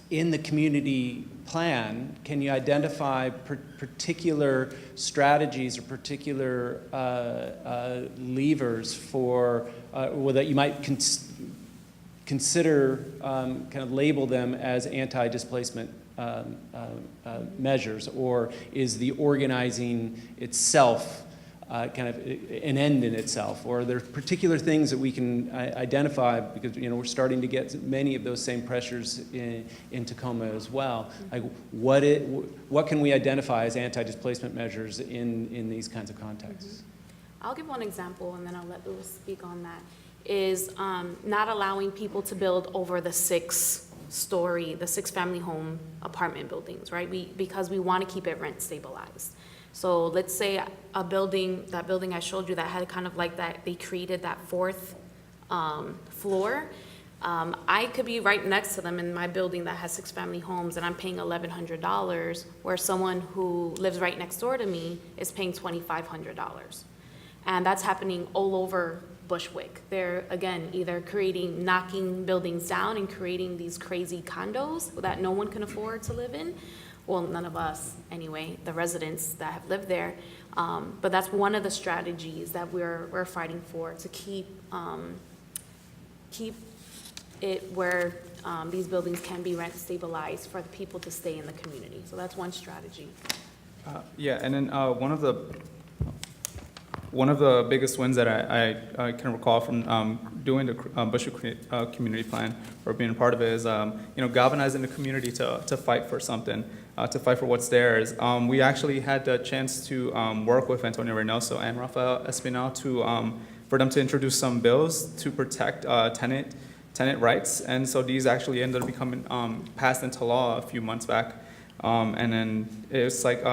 in the community plan, can you identify particular strategies or particular levers for, or that you might consider kind of label them as anti-displacement measures, or is the organizing itself kind of an end in itself, or are there particular things that we can identify, because we're starting to get many of those same pressures in Tacoma as well. Like what can we identify as anti-displacement measures in these kinds of contexts? I'll give one example, and then I'll let Louis speak on that, is not allowing people to build over the six family home apartment buildings, right? Because we want to keep it rent stabilized. So let's say that building I showed you that had kind of like that, they created that fourth floor. I could be right next to them in my building that has 6 family homes, and I'm paying $1,100, where someone who lives right next door to me is paying $2,500. And that's happening all over Bushwick. They're, again, either knocking buildings down and creating these crazy condos that no one can afford to live in. Well, none of us, anyway, the residents that have lived there. But that's one of the strategies that we're fighting for, to keep it where these buildings can be rent stabilized for the people to stay in the community. So that's one strategy. Yeah, and then one of the biggest wins that I can recall from doing the Bushwick community plan, or being a part of it, is galvanizing the community to fight for something, to fight for what's theirs. We actually had the chance to work with Antonio Reynoso and Rafael Espinal for them to introduce some bills to protect tenant rights, and so these actually ended up becoming passed into law a few months back. And then it's like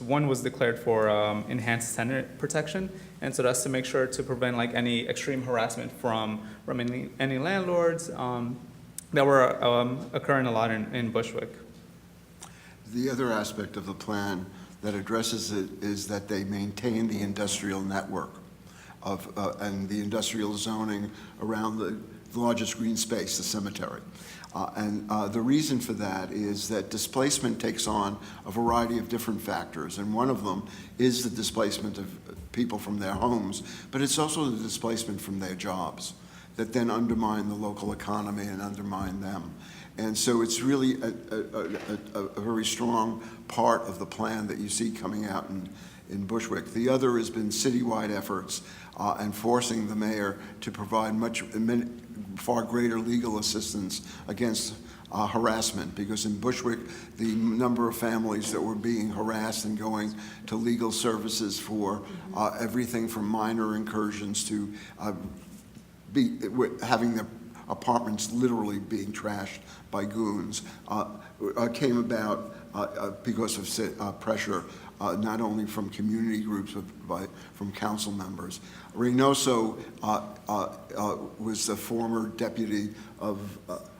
one was declared for enhanced tenant protection, and so that's to make sure to prevent like any extreme harassment from any landlords that were occurring a lot in Bushwick. The other aspect of the plan that addresses it is that they maintain the industrial network and the industrial zoning around the largest green space, the cemetery. The reason for that is that displacement takes on a variety of different factors, and one of them is the displacement of people from their homes, but it's also the displacement from their jobs that then undermine the local economy and undermine them. And so it's really a very strong part of the plan that you see coming out in Bushwick. The other has been citywide efforts and forcing the mayor to provide far greater legal assistance against harassment, because in Bushwick, the number of families that were being harassed and going to legal services for everything from minor incursions to having their apartments literally being trashed by goons came about because of pressure not only from community groups but from council members. Reynoso was the former deputy of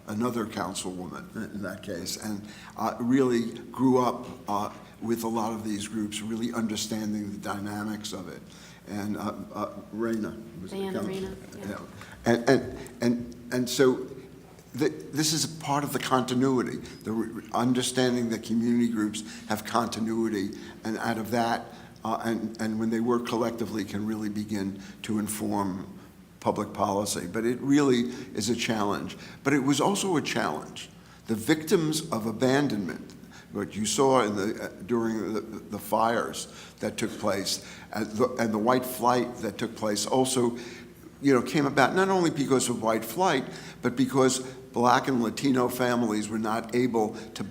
another councilwoman in that case, and really grew up with a lot of these groups, really understanding the dynamics of it. And Diana Reyna, yeah. And so this is part of the continuity, the understanding that community groups have continuity, and out of that, and when they work collectively, can really begin to inform public policy. But it really is a challenge. But it was also a challenge. The victims of abandonment, what you saw during the fires that took place, and the white flight that took place also, came about not only because of white flight, but because Black and Latino families were not able to,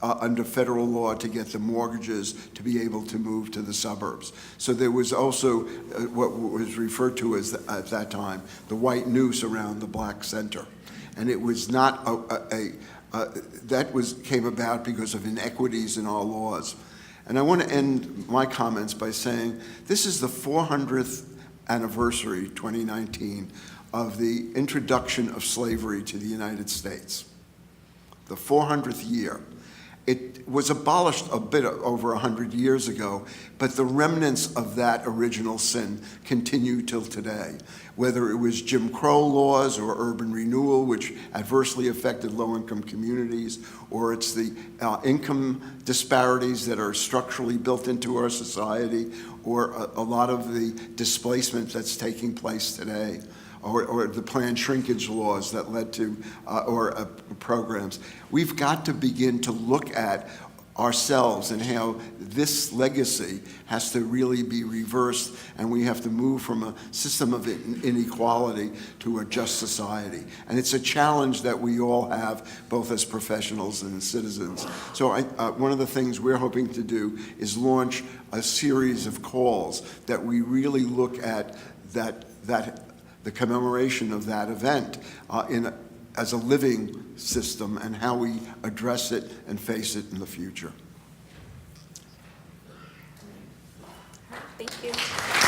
under federal law, to get the mortgages to be able to move to the suburbs. So there was also what was referred to as, at that time, the white noose around the Black Center. And it was not came about because of inequities in our laws. And I want to end my comments by saying this is the 400th anniversary, 2019, of the introduction of slavery to the United States, the 400th year. It was abolished a bit over 100 years ago, but the remnants of that original sin continue till today. Whether it was Jim Crow laws or urban renewal, which adversely affected low-income communities, or it's the income disparities that are structurally built into our society, or a lot of the displacement that's taking place today, or the planned shrinkage laws that led to, programs. We've got to begin to look at ourselves and how this legacy has to really be reversed, and we have to move from a system of inequality to a just society. And it's a challenge that we all have, both as professionals and as citizens. So one of the things we're hoping to do is launch a series of calls that we really look at the commemoration of that event as a living system and how we address it and face it in the future. Thank you.